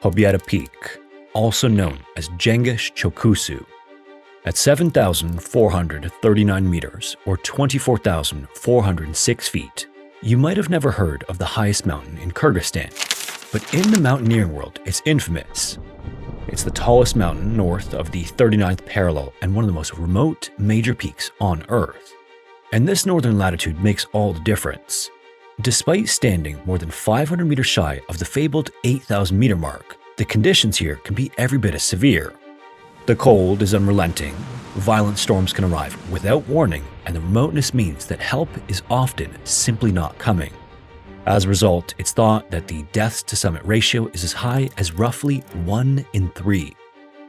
Pobeda Peak, also known as Jengish Chokusu. At 7,439 meters, or 24,406 feet, you might have never heard of the highest mountain in Kyrgyzstan, but in the mountaineering world, it's infamous. It's the tallest mountain north of the 39th parallel and one of the most remote major peaks on Earth. And this northern latitude makes all the difference. Despite standing more than 500 meters shy of the fabled 8,000 meter mark, the conditions here can be every bit as severe. The cold is unrelenting, violent storms can arrive without warning, and the remoteness means that help is often simply not coming. As a result, it's thought that the deaths to summit ratio is as high as roughly 1 in 3.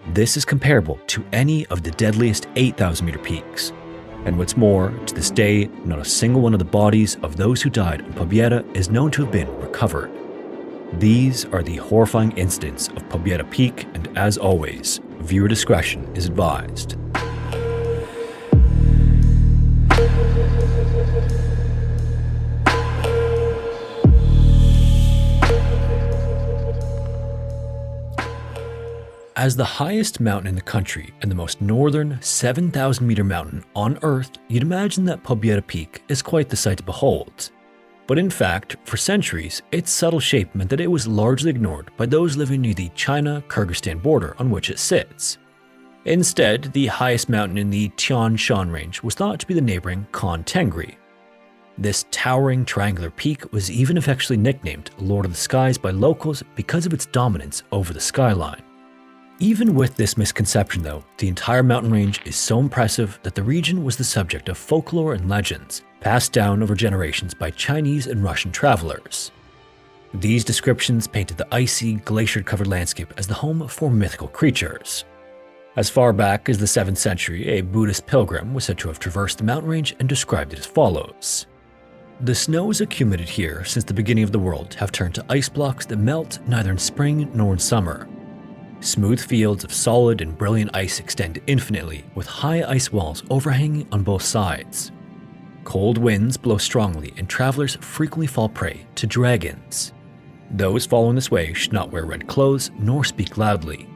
This is comparable to any of the deadliest 8,000 meter peaks. And what's more, to this day, not a single one of the bodies of those who died on Pobeda is known to have been recovered. These are the horrifying incidents of Pobeda Peak, and as always, viewer discretion is advised. As the highest mountain in the country and the most northern 7,000 meter mountain on Earth, you'd imagine that Pobeda Peak is quite the sight to behold. But in fact, for centuries, its subtle shape meant that it was largely ignored by those living near the China-Kyrgyzstan border on which it sits. Instead, the highest mountain in the Tian Shan range was thought to be the neighboring Khan Tengri. This towering triangular peak was even affectionately nicknamed Lord of the Skies by locals because of its dominance over the skyline. Even with this misconception though, the entire mountain range is so impressive that the region was the subject of folklore and legends, passed down over generations by Chinese and Russian travelers. These descriptions painted the icy, glacier-covered landscape as the home for mythical creatures. As far back as the 7th century, a Buddhist pilgrim was said to have traversed the mountain range and described it as follows. The snows accumulated here since the beginning of the world have turned to ice blocks that melt neither in spring nor in summer. Smooth fields of solid and brilliant ice extend infinitely, with high ice walls overhanging on both sides. Cold winds blow strongly, and travelers frequently fall prey to dragons. Those following this way should not wear red clothes nor speak loudly.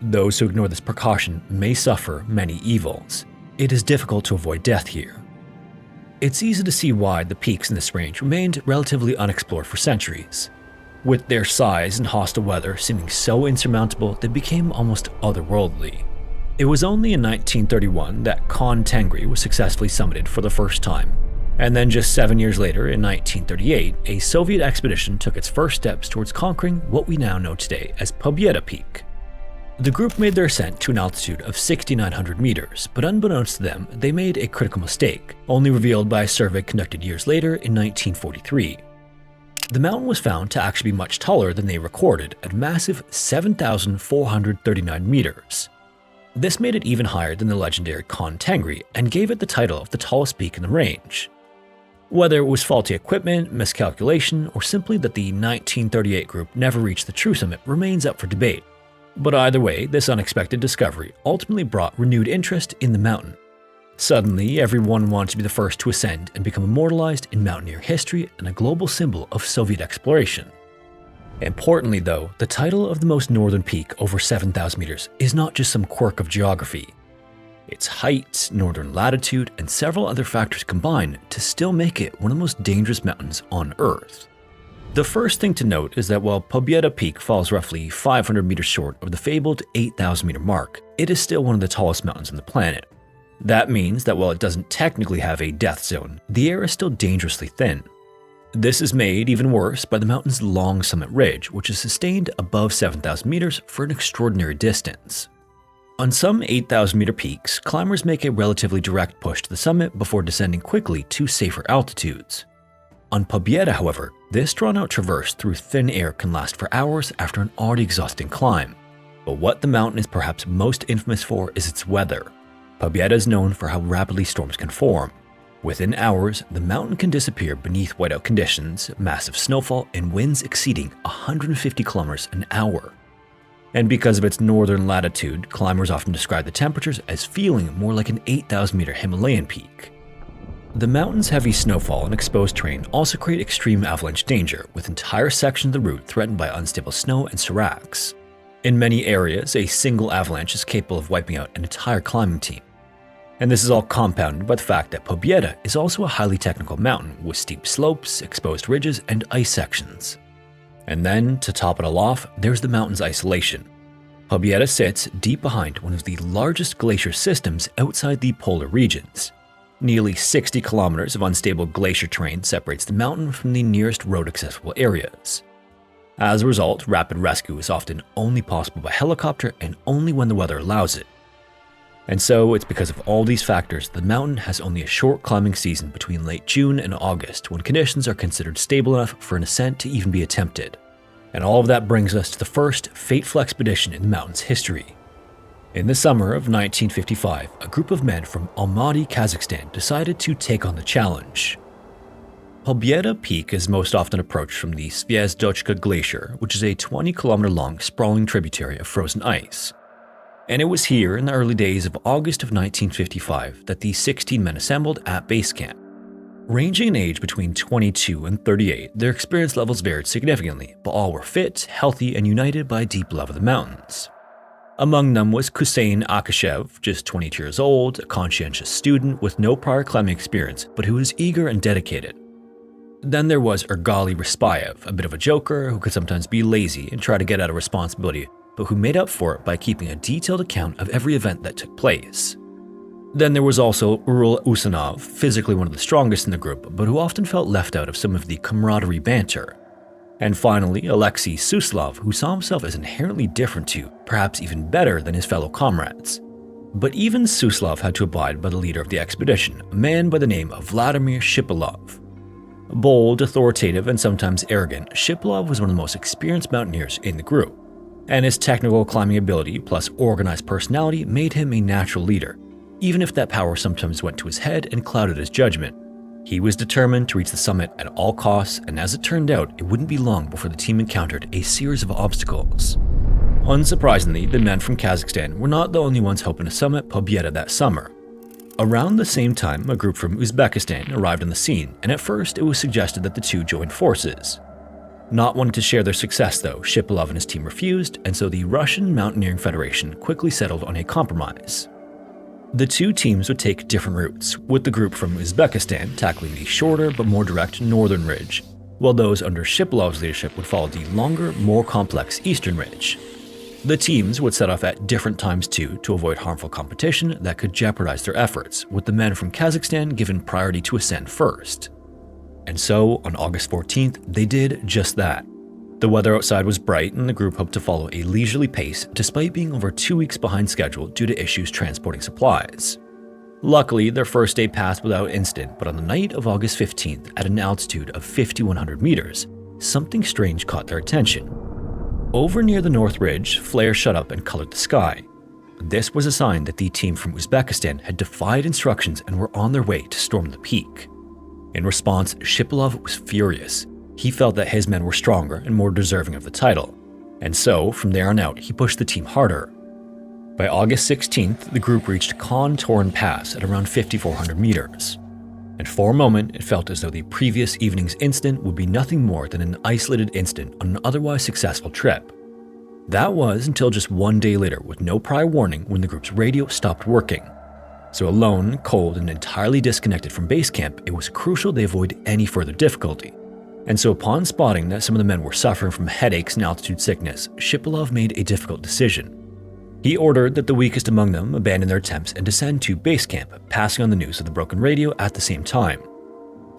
Those who ignore this precaution may suffer many evils. It is difficult to avoid death here. It's easy to see why the peaks in this range remained relatively unexplored for centuries. With their size and hostile weather seeming so insurmountable, they became almost otherworldly. It was only in 1931 that Khan Tengri was successfully summited for the first time, and then just 7 years later, in 1938, a Soviet expedition took its first steps towards conquering what we now know today as Pobeda Peak. The group made their ascent to an altitude of 6,900 meters, but unbeknownst to them, they made a critical mistake, only revealed by a survey conducted years later in 1943. The mountain was found to actually be much taller than they recorded, at a massive 7,439 meters. This made it even higher than the legendary Khan Tengri and gave it the title of the tallest peak in the range. Whether it was faulty equipment, miscalculation, or simply that the 1938 group never reached the true summit remains up for debate. But either way, this unexpected discovery ultimately brought renewed interest in the mountain. Suddenly, everyone wanted to be the first to ascend and become immortalized in mountaineer history and a global symbol of Soviet exploration. Importantly though, the title of the most northern peak over 7,000 meters is not just some quirk of geography. Its height, northern latitude, and several other factors combine to still make it one of the most dangerous mountains on Earth. The first thing to note is that while Pobeda Peak falls roughly 500 meters short of the fabled 8,000 meter mark, it is still one of the tallest mountains on the planet. That means that while it doesn't technically have a death zone, the air is still dangerously thin. This is made even worse by the mountain's long summit ridge, which is sustained above 7,000 meters for an extraordinary distance. On some 8,000 meter peaks, climbers make a relatively direct push to the summit before descending quickly to safer altitudes. On Pobeda, however, this drawn-out traverse through thin air can last for hours after an already exhausting climb. But what the mountain is perhaps most infamous for is its weather. Pobeda is known for how rapidly storms can form. Within hours, the mountain can disappear beneath whiteout conditions, massive snowfall, and winds exceeding 150 kilometers an hour. And because of its northern latitude, climbers often describe the temperatures as feeling more like an 8,000 meter Himalayan peak. The mountain's heavy snowfall and exposed terrain also create extreme avalanche danger, with entire sections of the route threatened by unstable snow and seracs. In many areas, a single avalanche is capable of wiping out an entire climbing team. And this is all compounded by the fact that Pobeda is also a highly technical mountain with steep slopes, exposed ridges, and ice sections. And then, to top it all off, there's the mountain's isolation. Pobeda sits deep behind one of the largest glacier systems outside the polar regions. Nearly 60 kilometers of unstable glacier terrain separates the mountain from the nearest road-accessible areas. As a result, rapid rescue is often only possible by helicopter and only when the weather allows it. And so, it's because of all these factors the mountain has only a short climbing season between late June and August, when conditions are considered stable enough for an ascent to even be attempted. And all of that brings us to the first fateful expedition in the mountain's history. In the summer of 1955, a group of men from Almaty, Kazakhstan decided to take on the challenge. Pobeda Peak is most often approached from the Zvezdochka Glacier, which is a 20-kilometer-long sprawling tributary of frozen ice. And it was here in the early days of August of 1955 that the 16 men assembled at base camp. Ranging in age between 22 and 38, their experience levels varied significantly, but all were fit, healthy, and united by a deep love of the mountains. Among them was Kusein Akashev, just 22 years old, a conscientious student with no prior climbing experience, but who was eager and dedicated. Then there was Ergali Raspayev, a bit of a joker who could sometimes be lazy and try to get out of responsibility, but who made up for it by keeping a detailed account of every event that took place. Then there was also Ural Usanov, physically one of the strongest in the group, but who often felt left out of some of the camaraderie banter. And finally, Alexei Suslov, who saw himself as inherently different to, perhaps even better than his fellow comrades. But even Suslov had to abide by the leader of the expedition, a man by the name of Vladimir Shipilov. Bold, authoritative, and sometimes arrogant, Shipilov was one of the most experienced mountaineers in the group, and his technical climbing ability plus organized personality made him a natural leader, even if that power sometimes went to his head and clouded his judgment. He was determined to reach the summit at all costs, and as it turned out, it wouldn't be long before the team encountered a series of obstacles. Unsurprisingly, the men from Kazakhstan were not the only ones hoping to summit Pobeda that summer. Around the same time, a group from Uzbekistan arrived on the scene, and at first it was suggested that the two join forces. Not wanting to share their success though, Shipilov and his team refused, and so the Russian Mountaineering Federation quickly settled on a compromise. The two teams would take different routes, with the group from Uzbekistan tackling the shorter but more direct northern ridge, while those under Shipilov's leadership would follow the longer, more complex eastern ridge. The teams would set off at different times too to avoid harmful competition that could jeopardize their efforts, with the men from Kazakhstan given priority to ascend first. And so, on August 14th, they did just that. The weather outside was bright and the group hoped to follow a leisurely pace despite being over 2 weeks behind schedule due to issues transporting supplies. Luckily, their first day passed without incident, but on the night of August 15th, at an altitude of 5,100 meters, something strange caught their attention. Over near the North Ridge, flares shut up and colored the sky. This was a sign that the team from Uzbekistan had defied instructions and were on their way to storm the peak. In response, Shipilov was furious. He felt that his men were stronger and more deserving of the title, and so, from there on out, he pushed the team harder. By August 16th, the group reached Khan Toran Pass at around 5,400 meters. And for a moment, it felt as though the previous evening's incident would be nothing more than an isolated incident on an otherwise successful trip. That was until just 1 day later, with no prior warning, when the group's radio stopped working. So alone, cold, and entirely disconnected from base camp, it was crucial they avoid any further difficulty. And so upon spotting that some of the men were suffering from headaches and altitude sickness, Shipilov made a difficult decision. He ordered that the weakest among them abandon their attempts and descend to base camp, passing on the news of the broken radio at the same time.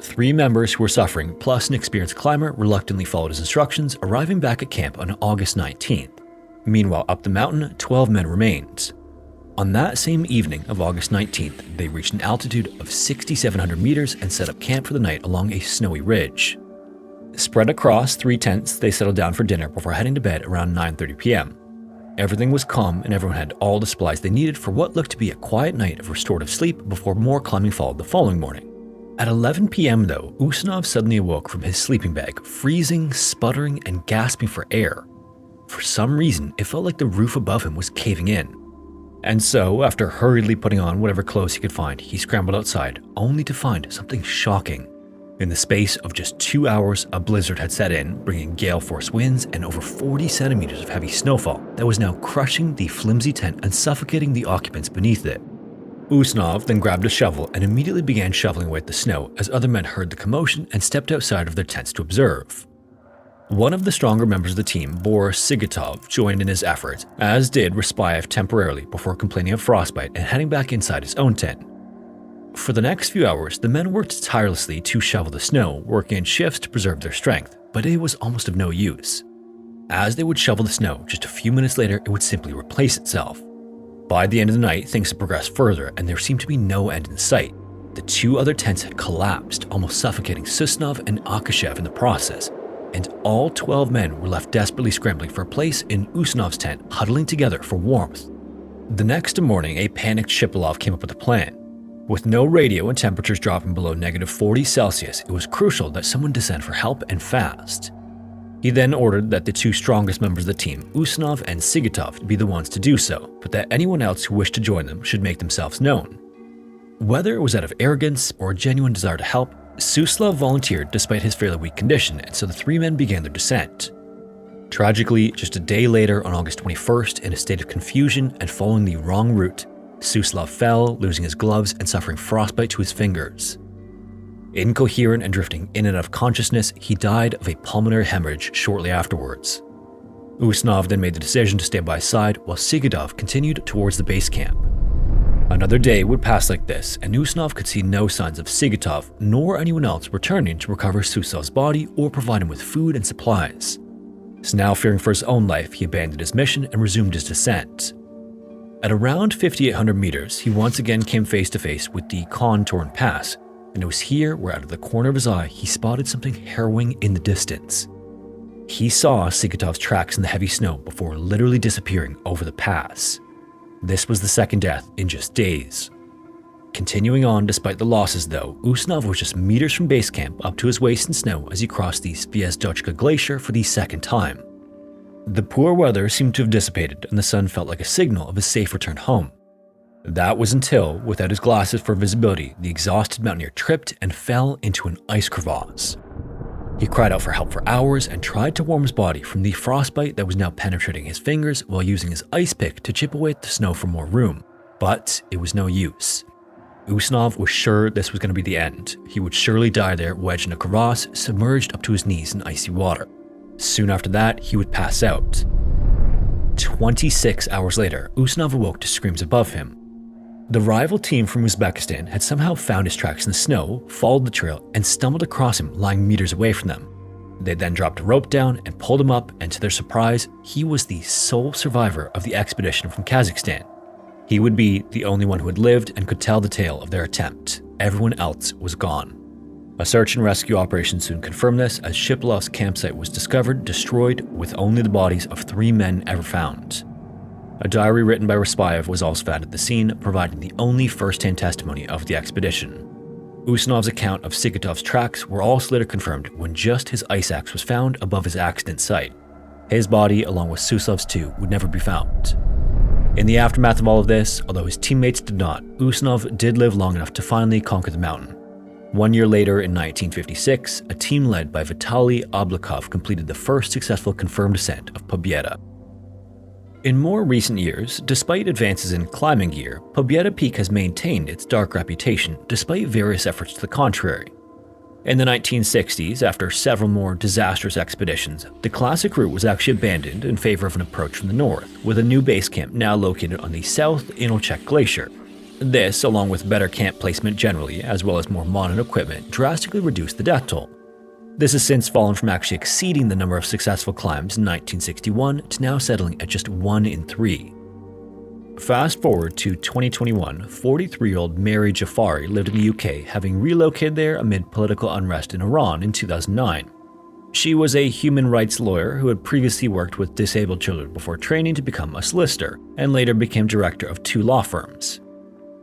3 members who were suffering, plus an experienced climber, reluctantly followed his instructions, arriving back at camp on August 19th. Meanwhile, up the mountain, 12 men remained. On that same evening of August 19th, they reached an altitude of 6,700 meters and set up camp for the night along a snowy ridge. Spread across 3 tents, they settled down for dinner before heading to bed around 9:30 p.m. Everything was calm and everyone had all the supplies they needed for what looked to be a quiet night of restorative sleep before more climbing followed the following morning. At 11 p.m. though, Usanov suddenly awoke from his sleeping bag, freezing, sputtering, and gasping for air. For some reason, it felt like the roof above him was caving in. And so, after hurriedly putting on whatever clothes he could find, he scrambled outside, only to find something shocking. In the space of just 2 hours, a blizzard had set in, bringing gale force winds and over 40 centimeters of heavy snowfall that was now crushing the flimsy tent and suffocating the occupants beneath it. Usnov then grabbed a shovel and immediately began shoveling away at the snow as other men heard the commotion and stepped outside of their tents to observe. One of the stronger members of the team, Boris Sigitov, joined in his efforts, as did Respiev temporarily before complaining of frostbite and heading back inside his own tent. For the next few hours, the men worked tirelessly to shovel the snow, working in shifts to preserve their strength, but it was almost of no use. As they would shovel the snow, just a few minutes later it would simply replace itself. By the end of the night, things had progressed further and there seemed to be no end in sight. The 2 other tents had collapsed, almost suffocating Susnov and Akashev in the process, and all 12 men were left desperately scrambling for a place in Usnov's tent, huddling together for warmth. The next morning, a panicked Shipilov came up with a plan. With no radio and temperatures dropping below -40 Celsius, it was crucial that someone descend for help and fast. He then ordered that the 2 strongest members of the team, Usnov and Sigitov, be the ones to do so, but that anyone else who wished to join them should make themselves known. Whether it was out of arrogance or a genuine desire to help, Suslov volunteered despite his fairly weak condition, and so the 3 men began their descent. Tragically, just a day later, on August 21st, in a state of confusion and following the wrong route, Suslov fell, losing his gloves and suffering frostbite to his fingers. Incoherent and drifting in and out of consciousness, he died of a pulmonary hemorrhage shortly afterwards. Usnov then made the decision to stay by his side while Sigitov continued towards the base camp. Another day would pass like this, and Usnov could see no signs of Sigitov nor anyone else returning to recover Suslov's body or provide him with food and supplies. So now, fearing for his own life, he abandoned his mission and resumed his descent. At around 5,800 meters, he once again came face to face with the Khan-Torn Pass, and it was here where out of the corner of his eye he spotted something harrowing in the distance. He saw Sigitov's tracks in the heavy snow before literally disappearing over the pass. This was the second death in just days. Continuing on despite the losses though, Usnov was just meters from base camp up to his waist in snow as he crossed the Zvezdochka Glacier for the second time. The poor weather seemed to have dissipated and the sun felt like a signal of his safe return home. That was until, without his glasses for visibility, the exhausted mountaineer tripped and fell into an ice crevasse. He cried out for help for hours and tried to warm his body from the frostbite that was now penetrating his fingers while using his ice pick to chip away at the snow for more room, but it was no use. Usnov was sure this was going to be the end. He would surely die there, wedged in a crevasse, submerged up to his knees in icy water. Soon after that, he would pass out. 26 hours later, Usnov awoke to screams above him. The rival team from Uzbekistan had somehow found his tracks in the snow, followed the trail, and stumbled across him lying meters away from them. They then dropped a rope down and pulled him up, and to their surprise, he was the sole survivor of the expedition from Kazakhstan. He would be the only one who had lived and could tell the tale of their attempt. Everyone else was gone. A search and rescue operation soon confirmed this, as Shipilov's campsite was discovered, destroyed, with only the bodies of 3 men ever found. A diary written by Respiev was also found at the scene, providing the only first-hand testimony of the expedition. Usnov's account of Sigitov's tracks were also later confirmed when just his ice axe was found above his accident site. His body, along with Suslov's too, would never be found. In the aftermath of all of this, although his teammates did not, Usnov did live long enough to finally conquer the mountain. 1 year later, in 1956, a team led by Vitaly Oblakov completed the first successful confirmed ascent of Pobeda. In more recent years, despite advances in climbing gear, Pabetta Peak has maintained its dark reputation despite various efforts to the contrary. In the 1960s, after several more disastrous expeditions, the classic route was actually abandoned in favor of an approach from the north, with a new base camp now located on the South Inalchek Glacier. This, along with better camp placement generally, as well as more modern equipment, drastically reduced the death toll. This has since fallen from actually exceeding the number of successful climbs in 1961 to now settling at just 1 in 3. Fast forward to 2021, 43-year-old Mehri Jafari lived in the UK, having relocated there amid political unrest in Iran in 2009. She was a human rights lawyer who had previously worked with disabled children before training to become a solicitor, and later became director of 2 law firms.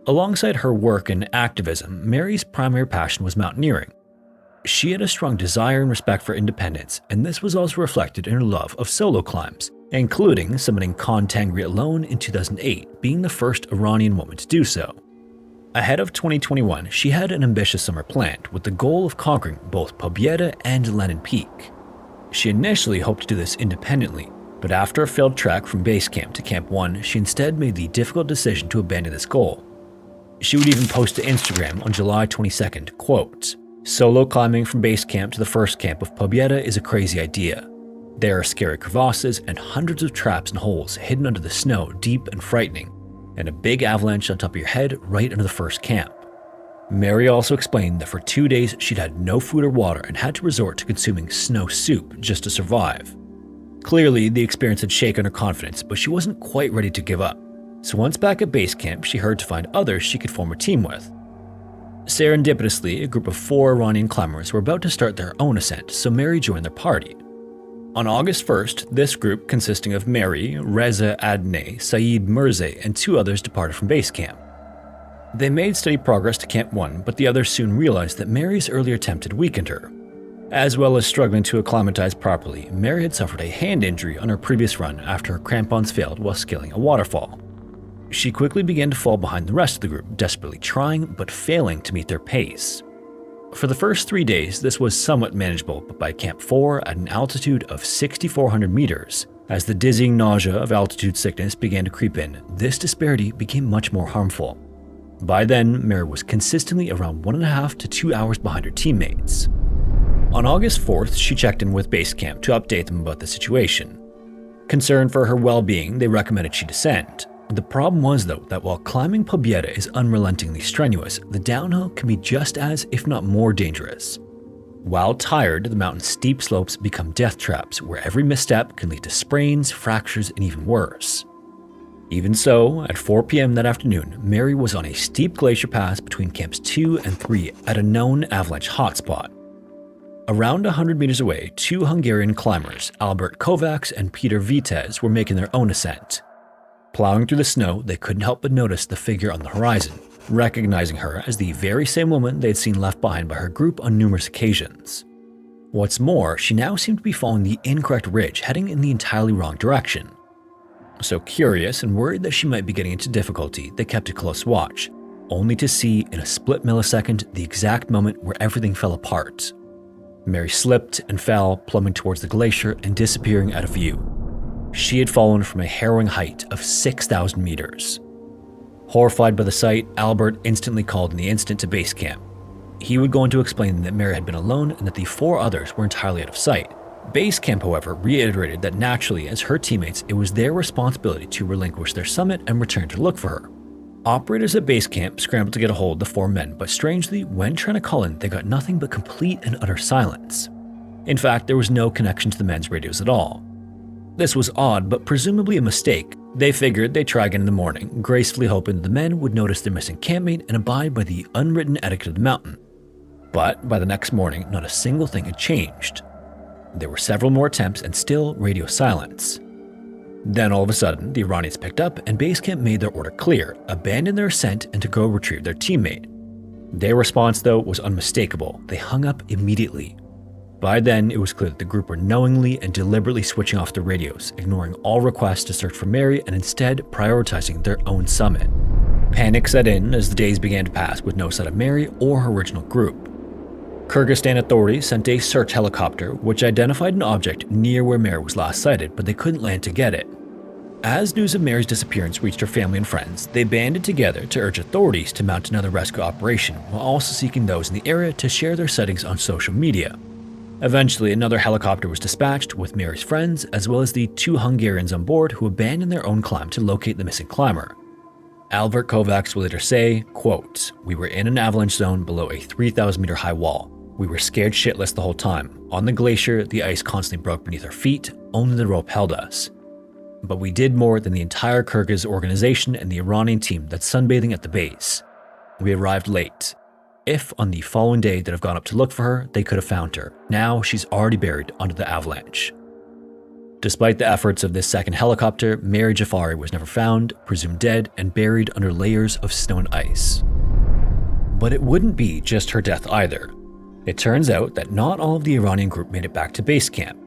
Alongside her work and activism, Mehri's primary passion was mountaineering. She had a strong desire and respect for independence, and this was also reflected in her love of solo climbs, including summoning Khan Tangri alone in 2008, being the first Iranian woman to do so. Ahead of 2021, she had an ambitious summer planned with the goal of conquering both Pobeda and Lenin Peak. She initially hoped to do this independently, but after a failed trek from base camp to Camp 1, she instead made the difficult decision to abandon this goal. She would even post to Instagram on July 22nd, quote, "Solo climbing from base camp to the first camp of Pobeda is a crazy idea. There are scary crevasses and hundreds of traps and holes hidden under the snow, deep and frightening, and a big avalanche on top of your head right under the first camp." Mehri also explained that for 2 days she'd had no food or water and had to resort to consuming snow soup just to survive. Clearly, the experience had shaken her confidence, but she wasn't quite ready to give up. So once back at base camp, she heard to find others she could form a team with. Serendipitously, a group of 4 Iranian climbers were about to start their own ascent, so Mehri joined their party. On August 1st, this group, consisting of Mehri, Reza Adnay, Saeed Mirzay, and 2 others, departed from base camp. They made steady progress to Camp 1, but the others soon realized that Mehri's earlier attempt had weakened her. As well as struggling to acclimatize properly, Mehri had suffered a hand injury on her previous run after her crampons failed while scaling a waterfall. She quickly began to fall behind the rest of the group, desperately trying but failing to meet their pace. For the first 3 days, this was somewhat manageable, but by Camp 4, at an altitude of 6,400 meters, as the dizzying nausea of altitude sickness began to creep in, this disparity became much more harmful. By then, Mehri was consistently around 1.5 to 2 hours behind her teammates. On August 4th, she checked in with base camp to update them about the situation. Concerned for her well-being, they recommended she descend. The problem was, though, that while climbing Pobeda is unrelentingly strenuous, the downhill can be just as, if not more, dangerous. While tired, the mountain's steep slopes become death traps, where every misstep can lead to sprains, fractures, and even worse. Even so, at 4 p.m. that afternoon, Mehri was on a steep glacier pass between camps 2 and 3 at a known avalanche hotspot. Around 100 meters away, 2 Hungarian climbers, Albert Kovacs and Peter Vitez, were making their own ascent. Plowing through the snow, they couldn't help but notice the figure on the horizon, recognizing her as the very same woman they'd seen left behind by her group on numerous occasions. What's more, she now seemed to be following the incorrect ridge, heading in the entirely wrong direction. So curious and worried that she might be getting into difficulty, they kept a close watch, only to see in a split millisecond the exact moment where everything fell apart. Mehri slipped and fell, plummeting towards the glacier and disappearing out of view. She had fallen from a harrowing height of 6,000 meters. Horrified by the sight, Albert instantly called in the instant to base camp. He would go on to explain that Mehri had been alone and that the 4 others were entirely out of sight. Base camp, however, reiterated that naturally, as her teammates, it was their responsibility to relinquish their summit and return to look for her. Operators at base camp scrambled to get a hold of the 4 men, but strangely, when trying to call in, they got nothing but complete and utter silence. In fact, there was no connection to the men's radios at all. This was odd, but presumably a mistake. They figured they'd try again in the morning, gracefully hoping that the men would notice their missing campmate and abide by the unwritten etiquette of the mountain. But by the next morning, not a single thing had changed. There were several more attempts and still radio silence. Then all of a sudden, the Iranians picked up and base camp made their order clear, abandon their ascent and to go retrieve their teammate. Their response, though, was unmistakable. They hung up immediately. By then, it was clear that the group were knowingly and deliberately switching off their radios, ignoring all requests to search for Mehri and instead prioritizing their own summit. Panic set in as the days began to pass with no sign of Mehri or her original group. Kyrgyzstan authorities sent a search helicopter which identified an object near where Mehri was last sighted, but they couldn't land to get it. As news of Mehri's disappearance reached her family and friends, they banded together to urge authorities to mount another rescue operation while also seeking those in the area to share their sightings on social media. Eventually, another helicopter was dispatched with Mehri's friends as well as the 2 Hungarians on board who abandoned their own climb to locate the missing climber. Albert Kovacs will later say, quote, "We were in an avalanche zone below a 3,000 meter high wall. We were scared shitless the whole time. On the glacier, the ice constantly broke beneath our feet, only the rope held us. But we did more than the entire Kyrgyz organization and the Iranian team that's sunbathing at the base. We arrived late. If on the following day they'd have gone up to look for her, they could have found her. Now she's already buried under the avalanche." Despite the efforts of this second helicopter, Mehri Jafari was never found, presumed dead, and buried under layers of snow and ice. But it wouldn't be just her death either. It turns out that not all of the Iranian group made it back to base camp.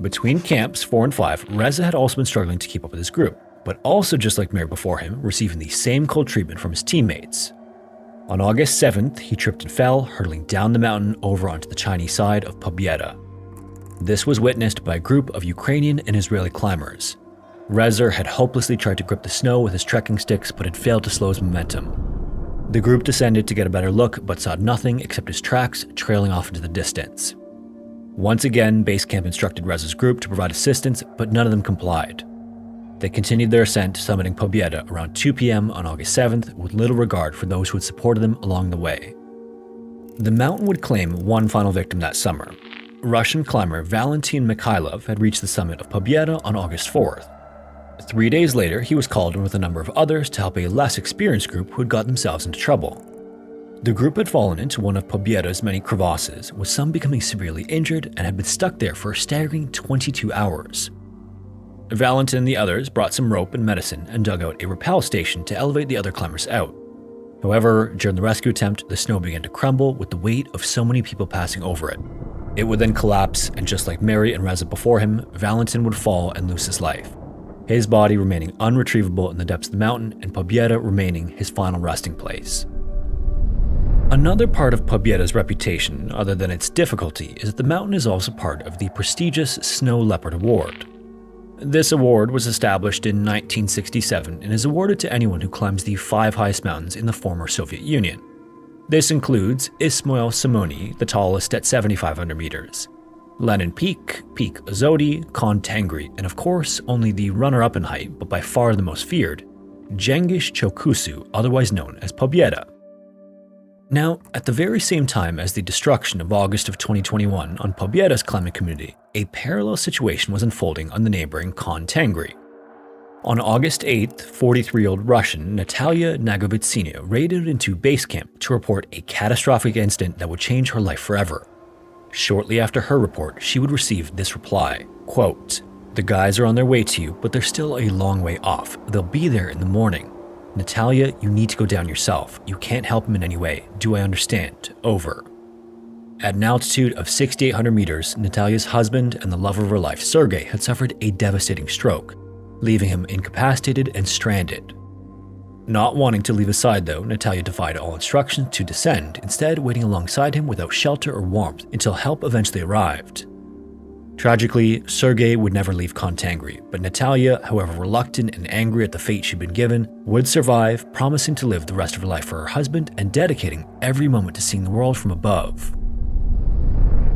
Between camps 4 and 5, Reza had also been struggling to keep up with his group, but also, just like Mehri before him, receiving the same cold treatment from his teammates. On August 7th, he tripped and fell, hurtling down the mountain over onto the Chinese side of Pobeda. This was witnessed by a group of Ukrainian and Israeli climbers. Reza had hopelessly tried to grip the snow with his trekking sticks but had failed to slow his momentum. The group descended to get a better look but saw nothing except his tracks trailing off into the distance. Once again, base camp instructed Reza's group to provide assistance, but none of them complied. They continued their ascent, summiting Pobeda around 2 p.m. on August 7th with little regard for those who had supported them along the way. The mountain would claim one final victim that summer. Russian climber Valentin Mikhailov had reached the summit of Pobeda on August 4th. 3 days later, he was called in with a number of others to help a less experienced group who had got themselves into trouble. The group had fallen into one of Pobieda's many crevasses, with some becoming severely injured and had been stuck there for a staggering 22 hours. Valentin and the others brought some rope and medicine and dug out a rappel station to elevate the other climbers out. However, during the rescue attempt, the snow began to crumble with the weight of so many people passing over it. It would then collapse, and just like Mehri and Reza before him, Valentin would fall and lose his life, his body remaining unretrievable in the depths of the mountain and Pobeda remaining his final resting place. Another part of Pobieda's reputation, other than its difficulty, is that the mountain is also part of the prestigious Snow Leopard Award. This award was established in 1967 and is awarded to anyone who climbs the 5 highest mountains in the former Soviet Union. This includes Ismail Simoni, the tallest at 7,500 meters, Lenin Peak, Peak Azodi, Khan Tengri, and of course only the runner-up in height, but by far the most feared, Jengish Chokusu, otherwise known as Pobeda. Now, at the very same time as the destruction of August of 2021 on Pobeda's climbing community, a parallel situation was unfolding on the neighboring Khan Tengri. On August 8th, 43-year-old Russian Natalya Nagovitsina raided into base camp to report a catastrophic incident that would change her life forever. Shortly after her report, she would receive this reply, quote, "The guys are on their way to you, but they're still a long way off. They'll be there in the morning. Natalya, you need to go down yourself. You can't help him in any way. Do I understand? Over." At an altitude of 6,800 meters, Natalya's husband and the love of her life, Sergei, had suffered a devastating stroke, leaving him incapacitated and stranded. Not wanting to leave his side though, Natalya defied all instructions to descend, instead waiting alongside him without shelter or warmth until help eventually arrived. Tragically, Sergei would never leave Khan Tengri, but Natalya, however reluctant and angry at the fate she'd been given, would survive, promising to live the rest of her life for her husband and dedicating every moment to seeing the world from above.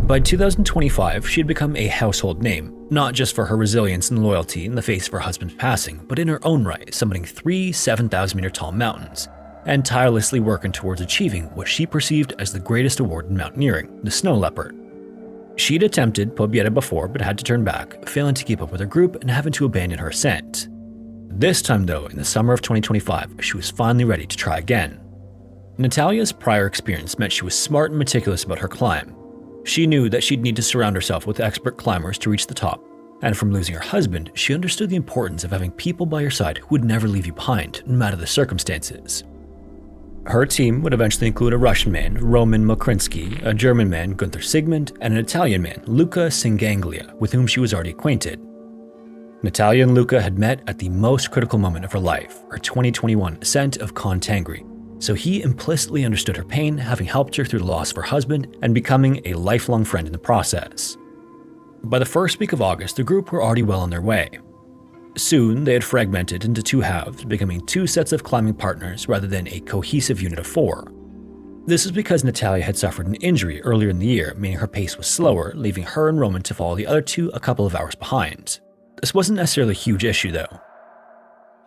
By 2025, she had become a household name, not just for her resilience and loyalty in the face of her husband's passing, but in her own right, summiting 3 7,000-meter tall mountains, and tirelessly working towards achieving what she perceived as the greatest award in mountaineering, the Snow Leopard. She'd attempted Pobeda before, but had to turn back, failing to keep up with her group and having to abandon her ascent. This time though, in the summer of 2025, she was finally ready to try again. Natalya's prior experience meant she was smart and meticulous about her climb. She knew that she'd need to surround herself with expert climbers to reach the top, and from losing her husband, she understood the importance of having people by your side who would never leave you behind, no matter the circumstances. Her team would eventually include a Russian man, Roman Mokrinsky, a German man, Gunther Sigmund, and an Italian man, Luca Singanglia, with whom she was already acquainted. Natalya and Luca had met at the most critical moment of her life, her 2021 ascent of Khan Tengri, so he implicitly understood her pain, having helped her through the loss of her husband and becoming a lifelong friend in the process. By the first week of August, the group were already well on their way. Soon, they had fragmented into 2 halves, becoming 2 sets of climbing partners rather than a cohesive unit of 4. This is because Natalya had suffered an injury earlier in the year, meaning her pace was slower, leaving her and Roman to follow the other 2 a couple of hours behind. This wasn't necessarily a huge issue though.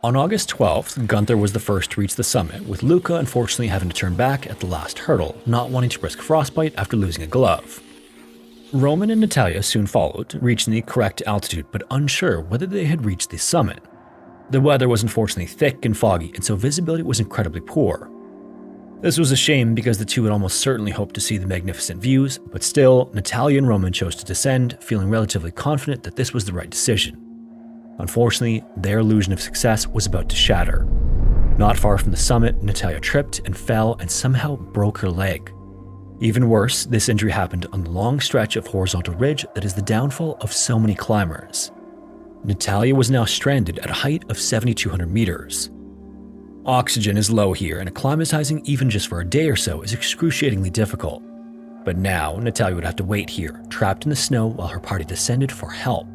On August 12th, Gunther was the first to reach the summit, with Luca unfortunately having to turn back at the last hurdle, not wanting to risk frostbite after losing a glove. Roman and Natalya soon followed, reaching the correct altitude but unsure whether they had reached the summit. The weather was unfortunately thick and foggy, and so visibility was incredibly poor. This was a shame because the 2 had almost certainly hoped to see the magnificent views, but still, Natalya and Roman chose to descend, feeling relatively confident that this was the right decision. Unfortunately, their illusion of success was about to shatter. Not far from the summit, Natalya tripped and fell and somehow broke her leg. Even worse, this injury happened on the long stretch of horizontal ridge that is the downfall of so many climbers. Natalya was now stranded at a height of 7,200 meters. Oxygen is low here, and acclimatizing even just for a day or so is excruciatingly difficult. But now, Natalya would have to wait here, trapped in the snow while her party descended for help.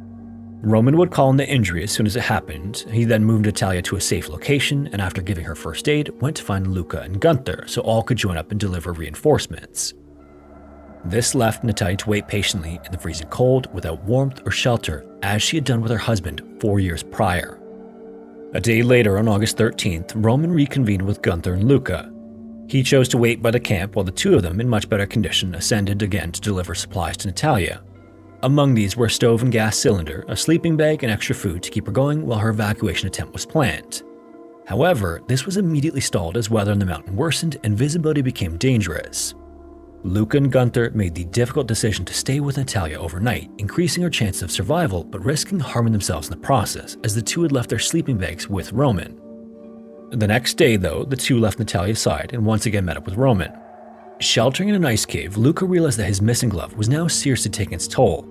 Roman would call in the injury as soon as it happened. He then moved Natalya to a safe location, and after giving her first aid, went to find Luka and Gunther so all could join up and deliver reinforcements. This left Natalya to wait patiently in the freezing cold without warmth or shelter, as she had done with her husband 4 years prior. A day later, on August 13th, Roman reconvened with Gunther and Luka. He chose to wait by the camp while the two of them, in much better condition, ascended again to deliver supplies to Natalya. Among these were a stove and gas cylinder, a sleeping bag, and extra food to keep her going while her evacuation attempt was planned. However, this was immediately stalled as weather on the mountain worsened and visibility became dangerous. Luka and Gunther made the difficult decision to stay with Natalya overnight, increasing her chances of survival but risking harming themselves in the process, as the two had left their sleeping bags with Roman. The next day, though, the two left Natalya's side and once again met up with Roman. Sheltering in an ice cave, Luka realized that his missing glove was now seriously taking its toll.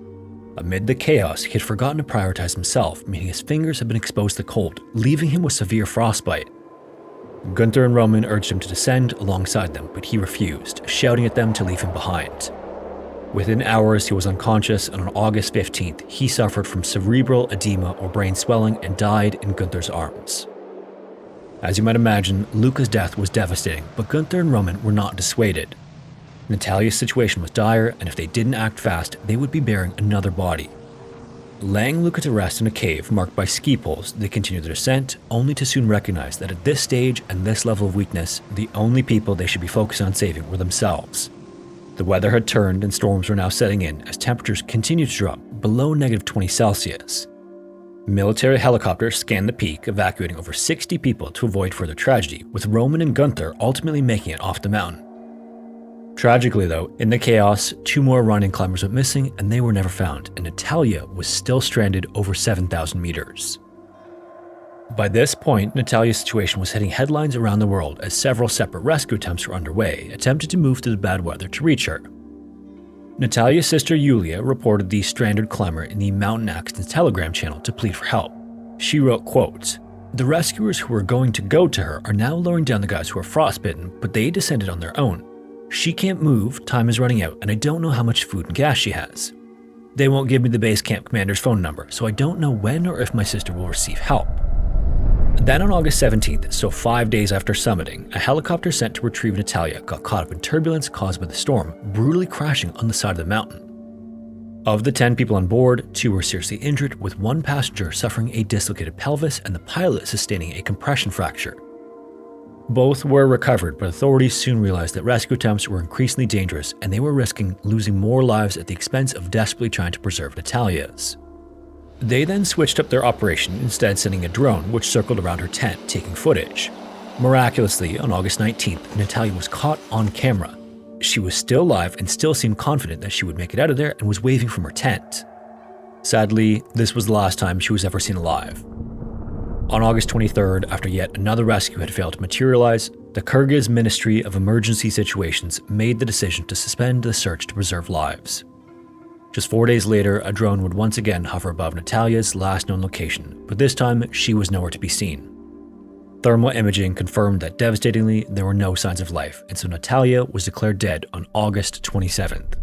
Amid the chaos, he had forgotten to prioritize himself, meaning his fingers had been exposed to the cold, leaving him with severe frostbite. Gunther and Roman urged him to descend alongside them, but he refused, shouting at them to leave him behind. Within hours, he was unconscious, and on August 15th, he suffered from cerebral edema or brain swelling and died in Gunther's arms. As you might imagine, Luka's death was devastating, but Gunther and Roman were not dissuaded. Natalya's situation was dire, and if they didn't act fast, they would be bearing another body. Laying Luka to rest in a cave marked by ski poles, they continued their descent, only to soon recognize that at this stage and this level of weakness, the only people they should be focused on saving were themselves. The weather had turned and storms were now setting in as temperatures continued to drop below -20 Celsius. Military helicopters scanned the peak, evacuating over 60 people to avoid further tragedy, with Roman and Gunther ultimately making it off the mountain. Tragically though, in the chaos, 2 more running climbers went missing and they were never found, and Natalya was still stranded over 7,000 meters. By this point, Natalya's situation was hitting headlines around the world as several separate rescue attempts were underway, attempting to move through the bad weather to reach her. Natalya's sister Yulia reported the stranded climber in the Mountain Accidents Telegram channel to plead for help. She wrote, quote, "The rescuers who were going to go to her are now lowering down the guys who are frostbitten, but they descended on their own. She can't move, time is running out, and I don't know how much food and gas she has. They won't give me the base camp commander's phone number, so I don't know when or if my sister will receive help." Then on August 17th, so 5 days after summiting, a helicopter sent to retrieve Natalya got caught up in turbulence caused by the storm, brutally crashing on the side of the mountain. Of the 10 people on board, 2 were seriously injured, with 1 passenger suffering a dislocated pelvis and the pilot sustaining a compression fracture. Both were recovered, but authorities soon realized that rescue attempts were increasingly dangerous and they were risking losing more lives at the expense of desperately trying to preserve Natalya's. They then switched up their operation, instead sending a drone which circled around her tent, taking footage. Miraculously, on August 19th, Natalya was caught on camera. She was still alive and still seemed confident that she would make it out of there and was waving from her tent. Sadly, this was the last time she was ever seen alive. On August 23rd, after yet another rescue had failed to materialize, the Kyrgyz Ministry of Emergency Situations made the decision to suspend the search to preserve lives. Just 4 days later, a drone would once again hover above Natalya's last known location, but this time she was nowhere to be seen. Thermal imaging confirmed that devastatingly, there were no signs of life, and so Natalya was declared dead on August 27th.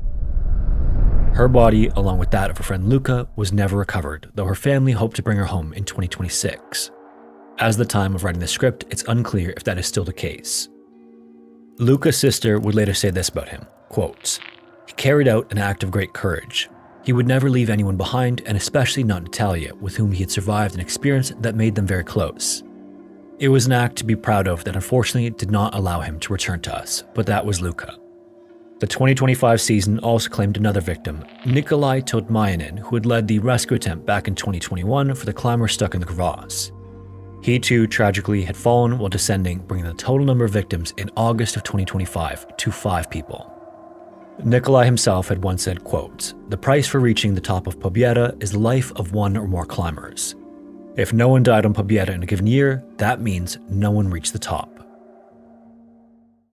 Her body, along with that of her friend Luka, was never recovered, though her family hoped to bring her home in 2026. As the time of writing the script, it's unclear if that is still the case. Luka's sister would later say this about him, quote, "He carried out an act of great courage. He would never leave anyone behind, and especially not Natalya, with whom he had survived an experience that made them very close. It was an act to be proud of that unfortunately did not allow him to return to us, but that was Luka." The 2025 season also claimed another victim, Nikolai Todmayanin, who had led the rescue attempt back in 2021 for the climber stuck in the crevasse. He too tragically had fallen while descending, bringing the total number of victims in August of 2025 to 5 people. Nikolai himself had once said, quote, "The price for reaching the top of Pobeda is the life of 1 or more climbers. If no one died on Pobeda in a given year, that means no one reached the top."